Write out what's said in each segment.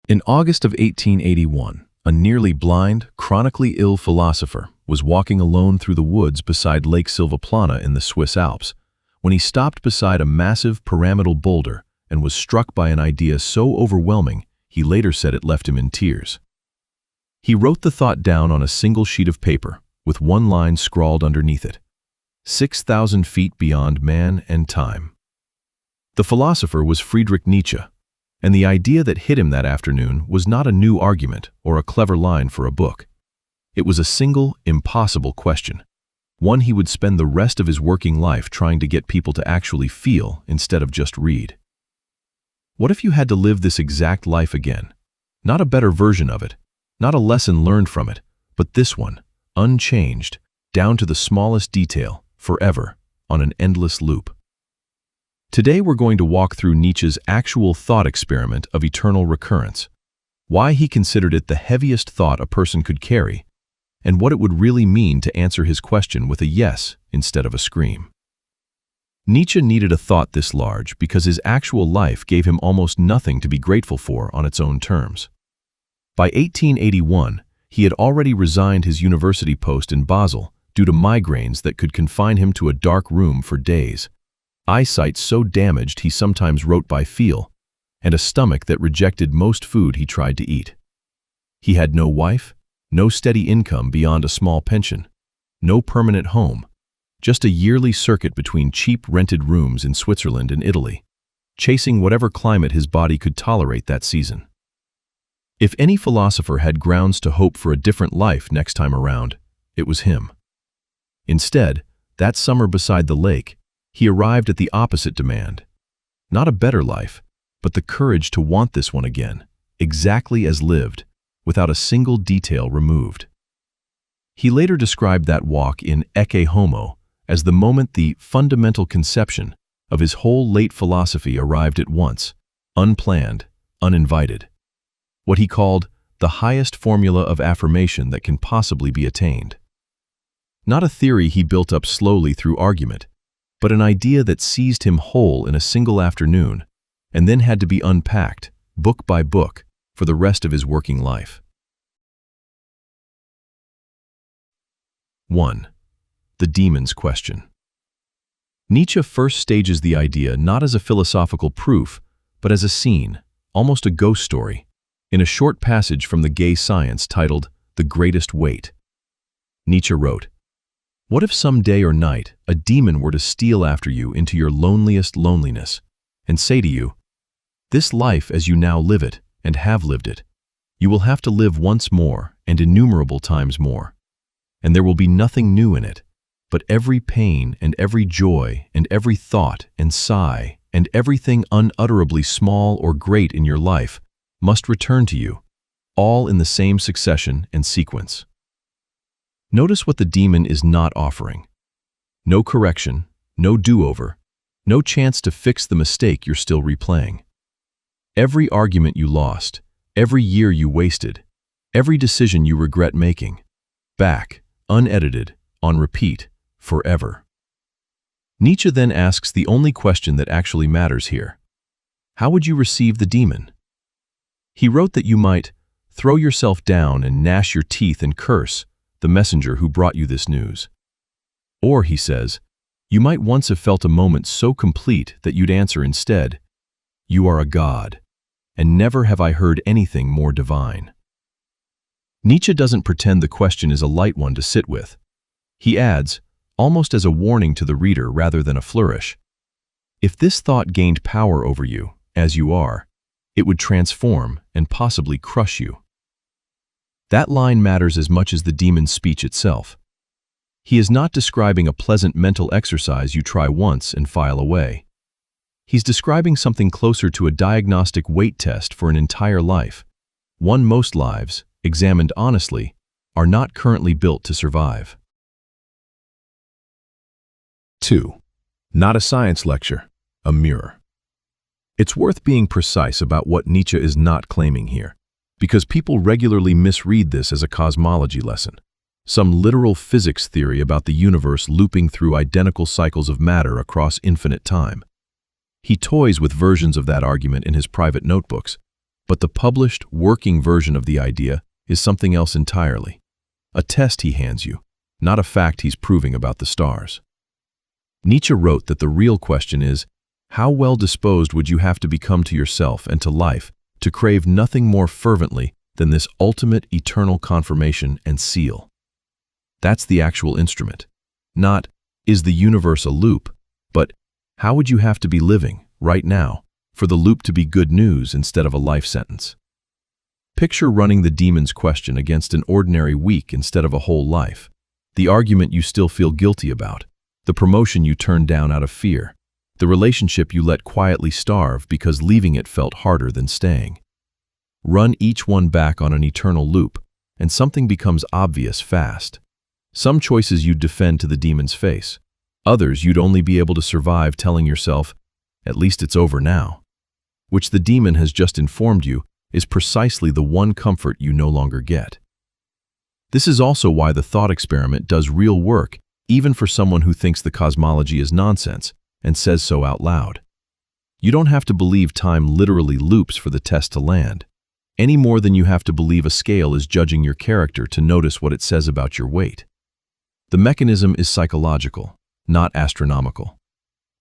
In August of 1881, a nearly blind, chronically ill philosopher was walking alone through the woods beside Lake Silvaplana in the Swiss Alps when he stopped beside a massive pyramidal boulder and was struck by an idea so overwhelming he later said it left him in tears. He wrote the thought down on a single sheet of paper with one line scrawled underneath it: 6,000 feet beyond man and time. The philosopher was Friedrich Nietzsche, and the idea that hit him that afternoon was not a new argument or a clever line for a book. It was a single, impossible question, one he would spend the rest of his working life trying to get people to actually feel instead of just read. What if you had to live this exact life again? Not a better version of it, not a lesson learned from it, but this one, unchanged, down to the smallest detail, forever, on an endless loop. Today we're going to walk through Nietzsche's actual thought experiment of eternal recurrence, why he considered it the heaviest thought a person could carry, and what it would really mean to answer his question with a yes instead of a scream. Nietzsche needed a thought this large because his actual life gave him almost nothing to be grateful for on its own terms. By 1881, he had already resigned his university post in Basel due to migraines that could confine him to a dark room for days, eyesight so damaged he sometimes wrote by feel, and a stomach that rejected most food he tried to eat. He had no wife, no steady income beyond a small pension, no permanent home, just a yearly circuit between cheap rented rooms in Switzerland and Italy, chasing whatever climate his body could tolerate that season. If any philosopher had grounds to hope for a different life next time around, it was him. Instead, that summer beside the lake, he arrived at the opposite demand. Not a better life, but the courage to want this one again, exactly as lived, without a single detail removed. He later described that walk in Ecce Homo as the moment the fundamental conception of his whole late philosophy arrived at once, unplanned, uninvited. What he called the highest formula of affirmation that can possibly be attained. Not a theory he built up slowly through argument, but an idea that seized him whole in a single afternoon and then had to be unpacked, book by book, for the rest of his working life. 1. The demon's question. Nietzsche first stages the idea not as a philosophical proof, but as a scene, almost a ghost story, in a short passage from the Gay Science titled The Greatest Weight. Nietzsche wrote, "What if some day or night a demon were to steal after you into your loneliest loneliness and say to you, 'This life as you now live it and have lived it, you will have to live once more and innumerable times more, and there will be nothing new in it, but every pain and every joy and every thought and sigh and everything unutterably small or great in your life must return to you, all in the same succession and sequence.'" Notice what the demon is not offering. No correction, no do-over, no chance to fix the mistake you're still replaying. Every argument you lost, every year you wasted, every decision you regret making, back, unedited, on repeat, forever. Nietzsche then asks the only question that actually matters here. How would you receive the demon? He wrote that you might throw yourself down and gnash your teeth and curse the messenger who brought you this news. Or, he says, you might once have felt a moment so complete that you'd answer instead, "You are a god, and never have I heard anything more divine." Nietzsche doesn't pretend the question is a light one to sit with. He adds, almost as a warning to the reader rather than a flourish, if this thought gained power over you, as you are, it would transform and possibly crush you. That line matters as much as the demon's speech itself. He is not describing a pleasant mental exercise you try once and file away. He's describing something closer to a diagnostic weight test for an entire life, one most lives, examined honestly, are not currently built to survive. 2. Not a science lecture, a mirror. It's worth being precise about what Nietzsche is not claiming here, because people regularly misread this as a cosmology lesson, some literal physics theory about the universe looping through identical cycles of matter across infinite time. He toys with versions of that argument in his private notebooks, But the published, working version of the idea is something else entirely. A test he hands you, not a fact he's proving about the stars. Nietzsche wrote that the real question is, how well disposed would you have to become to yourself and to life to crave nothing more fervently than this ultimate eternal confirmation and seal? That's the actual instrument. Not, is the universe a loop, but how would you have to be living, right now, for the loop to be good news instead of a life sentence? Picture running the demon's question against an ordinary week instead of a whole life, the argument you still feel guilty about, the promotion you turned down out of fear, the relationship you let quietly starve because leaving it felt harder than staying. Run each one back on an eternal loop, and something becomes obvious fast. Some choices you'd defend to the demon's face. Others you'd only be able to survive telling yourself, at least it's over now. Which the demon has just informed you is precisely the one comfort you no longer get. This is also why the thought experiment does real work, even for someone who thinks the cosmology is nonsense and says so out loud. You don't have to believe time literally loops for the test to land, any more than you have to believe a scale is judging your character to notice what it says about your weight. The mechanism is psychological, not astronomical.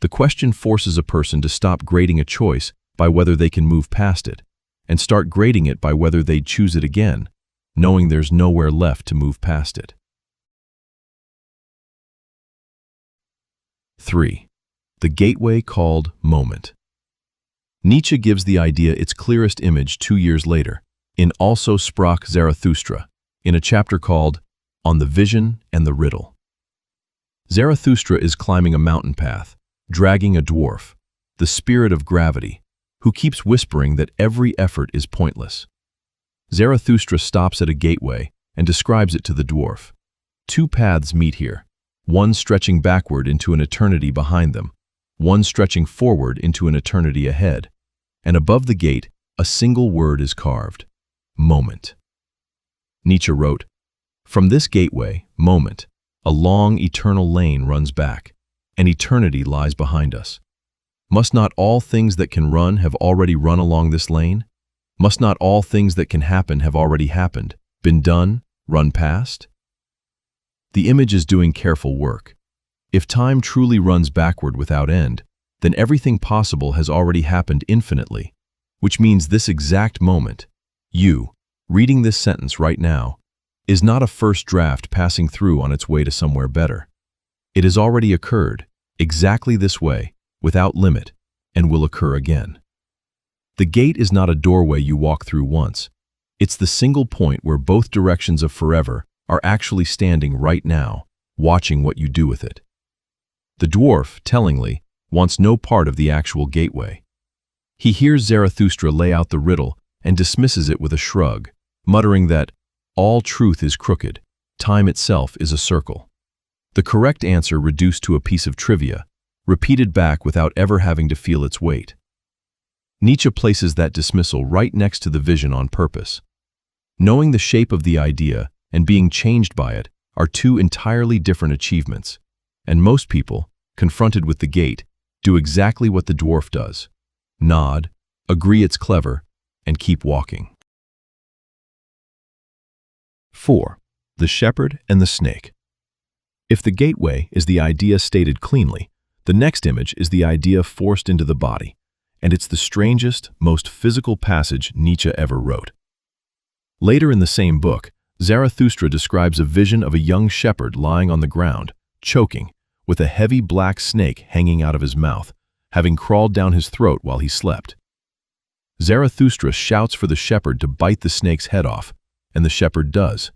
The question forces a person to stop grading a choice by whether they can move past it, and start grading it by whether they'd choose it again, knowing there's nowhere left to move past it. 3. The gateway called moment. Nietzsche gives the idea its clearest image 2 years later, in Also Sprach Zarathustra, in a chapter called On the Vision and the Riddle. Zarathustra is climbing a mountain path, dragging a dwarf, the spirit of gravity, who keeps whispering that every effort is pointless. Zarathustra stops at a gateway and describes it to the dwarf. Two paths meet here, one stretching backward into an eternity behind them, one stretching forward into an eternity ahead, and above the gate, a single word is carved: moment. Nietzsche wrote, "From this gateway, moment, a long eternal lane runs back, and eternity lies behind us. Must not all things that can run have already run along this lane? Must not all things that can happen have already happened, been done, run past?" The image is doing careful work. If time truly runs backward without end, then everything possible has already happened infinitely, which means this exact moment, you, reading this sentence right now, is not a first draft passing through on its way to somewhere better. It has already occurred, exactly this way, without limit, and will occur again. The gate is not a doorway you walk through once. It's the single point where both directions of forever are actually standing right now, watching what you do with it. The dwarf, tellingly, wants no part of the actual gateway. He hears Zarathustra lay out the riddle and dismisses it with a shrug, muttering that all truth is crooked, time itself is a circle. The correct answer reduced to a piece of trivia, repeated back without ever having to feel its weight. Nietzsche places that dismissal right next to the vision on purpose. Knowing the shape of the idea and being changed by it are two entirely different achievements, and most people, confronted with the gate, do exactly what the dwarf does: nod, agree it's clever, and keep walking. 4. The shepherd and the snake. If the gateway is the idea stated cleanly, the next image is the idea forced into the body, and it's the strangest, most physical passage Nietzsche ever wrote. Later in the same book, Zarathustra describes a vision of a young shepherd lying on the ground, choking, with a heavy black snake hanging out of his mouth, having crawled down his throat while he slept. Zarathustra shouts for the shepherd to bite the snake's head off, and the shepherd does,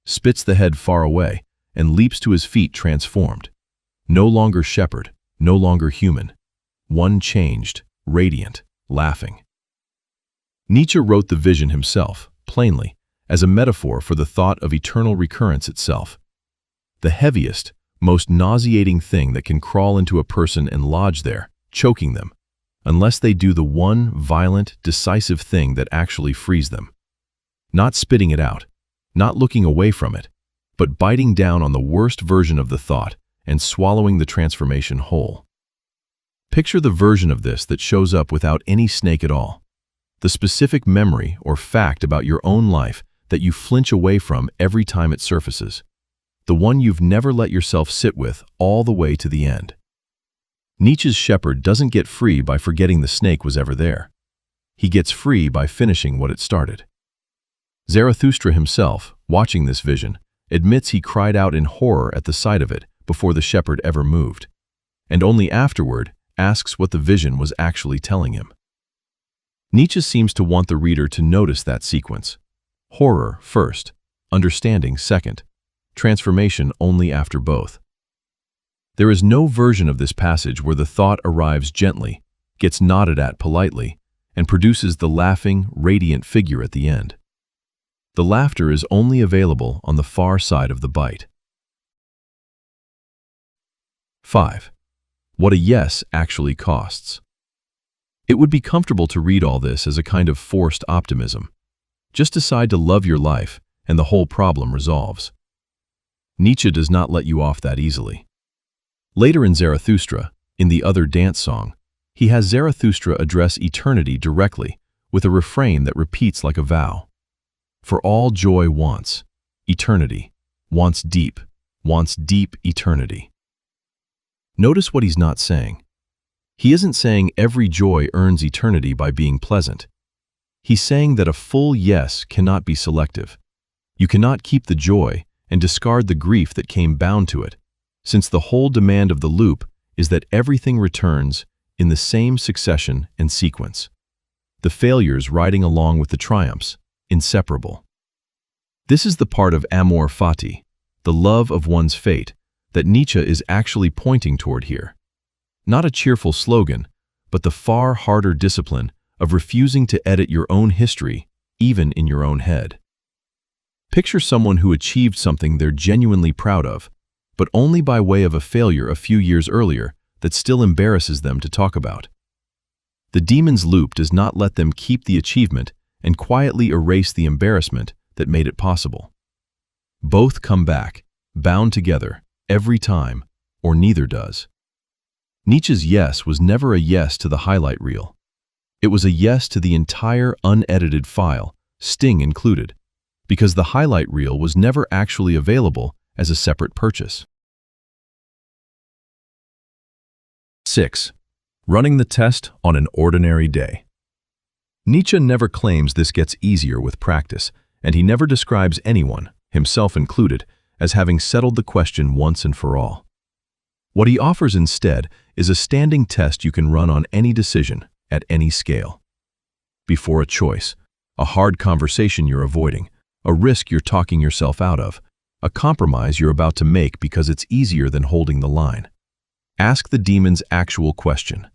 spits the head far away, and leaps to his feet transformed. No longer shepherd, no longer human. One changed, radiant, laughing. Nietzsche wrote the vision himself, plainly, as a metaphor for the thought of eternal recurrence itself. The heaviest, most nauseating thing that can crawl into a person and lodge there, choking them, unless they do the one violent, decisive thing that actually frees them. Not spitting it out, not looking away from it, but biting down on the worst version of the thought and swallowing the transformation whole. Picture the version of this that shows up without any snake at all. the specific memory or fact about your own life that you flinch away from every time it surfaces, the one you've never let yourself sit with all the way to the end. Nietzsche's shepherd doesn't get free by forgetting the snake was ever there. He gets free by finishing what it started. Zarathustra himself, watching this vision, admits he cried out in horror at the sight of it before the shepherd ever moved, and only afterward asks what the vision was actually telling him. Nietzsche seems to want the reader to notice that sequence. Horror first, understanding second, transformation only after both. There is no version of this passage where the thought arrives gently, gets nodded at politely, and produces the laughing, radiant figure at the end. The laughter is only available on the far side of the bite. 5. What a yes actually costs. It would be comfortable to read all this as a kind of forced optimism. Just decide to love your life, and the whole problem resolves. Nietzsche does not let you off that easily. Later in Zarathustra, in the other dance song, he has Zarathustra address eternity directly with a refrain that repeats like a vow. For all joy wants eternity, wants deep eternity. Notice what he's not saying. He isn't saying every joy earns eternity by being pleasant. He's saying that a full yes cannot be selective. You cannot keep the joy and discard the grief that came bound to it, since the whole demand of the loop is that everything returns in the same succession and sequence. The failures riding along with the triumphs, inseparable. This is the part of Amor Fati, the love of one's fate, that Nietzsche is actually pointing toward here. Not a cheerful slogan, but the far harder discipline of refusing to edit your own history, even in your own head. Picture someone who achieved something they're genuinely proud of, but only by way of a failure a few years earlier that still embarrasses them to talk about. The demon's loop does not let them keep the achievement and quietly erase the embarrassment that made it possible. Both come back, bound together, every time, or neither does. Nietzsche's yes was never a yes to the highlight reel. It was a yes to the entire unedited file, sting included, because the highlight reel was never actually available as a separate purchase. 6. Running the test on an ordinary day. Nietzsche never claims this gets easier with practice, and he never describes anyone, himself included, as having settled the question once and for all. What he offers instead is a standing test you can run on any decision, at any scale. Before a choice, a hard conversation you're avoiding, a risk you're talking yourself out of, a compromise you're about to make because it's easier than holding the line. Ask the demon's actual question.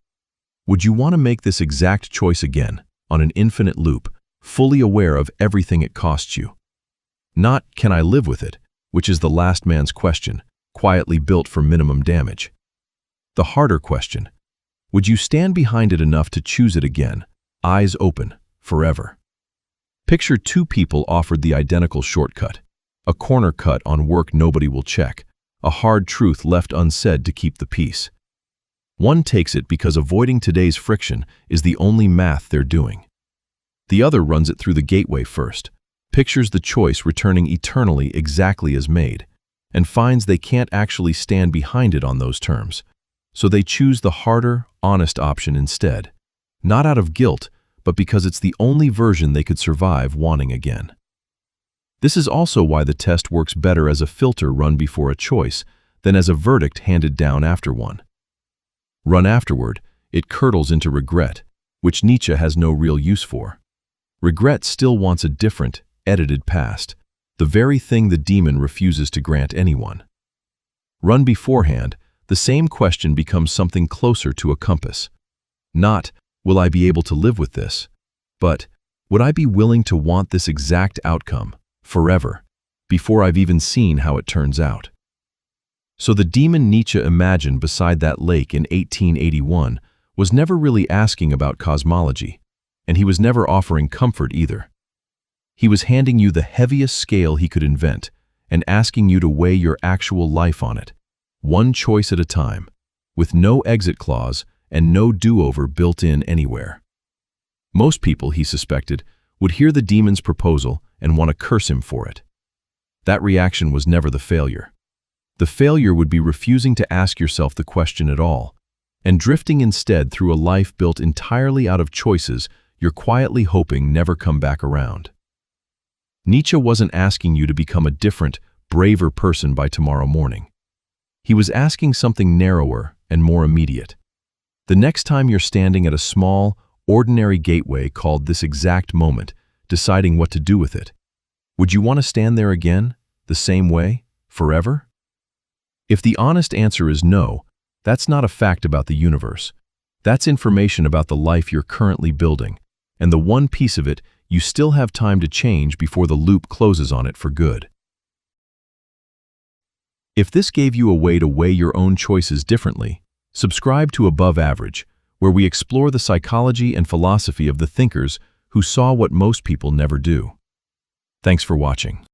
Would you want to make this exact choice again, on an infinite loop, fully aware of everything it costs you? Not, can I live with it, which is the last man's question, quietly built for minimum damage. The harder question, would you stand behind it enough to choose it again, eyes open, forever? Picture two people offered the identical shortcut, a corner cut on work nobody will check, a hard truth left unsaid to keep the peace. One takes it because avoiding today's friction is the only math they're doing. The other runs it through the gateway first, pictures the choice returning eternally exactly as made, and finds they can't actually stand behind it on those terms. So they choose the harder, honest option instead, not out of guilt, but because it's the only version they could survive wanting again. This is also why the test works better as a filter run before a choice than as a verdict handed down after one. Run afterward, it curdles into regret, which Nietzsche has no real use for. Regret still wants a different, edited past, the very thing the demon refuses to grant anyone. Run beforehand, the same question becomes something closer to a compass. Not, will I be able to live with this? But, would I be willing to want this exact outcome, forever, before I've even seen how it turns out? So the demon Nietzsche imagined beside that lake in 1881 was never really asking about cosmology, and he was never offering comfort either. He was handing you the heaviest scale he could invent and asking you to weigh your actual life on it, one choice at a time, with no exit clause and no do-over built in anywhere. Most people, he suspected, would hear the demon's proposal and want to curse him for it. That reaction was never the failure. The failure would be refusing to ask yourself the question at all, and drifting instead through a life built entirely out of choices you're quietly hoping never come back around. Nietzsche wasn't asking you to become a different, braver person by tomorrow morning. He was asking something narrower and more immediate. The next time you're standing at a small, ordinary gateway called this exact moment, deciding what to do with it, would you want to stand there again, the same way, forever? If the honest answer is no, that's not a fact about the universe. That's information about the life you're currently building, and the one piece of it you still have time to change before the loop closes on it for good. If this gave you a way to weigh your own choices differently, subscribe to Above Average, where we explore the psychology and philosophy of the thinkers who saw what most people never do. Thanks for watching.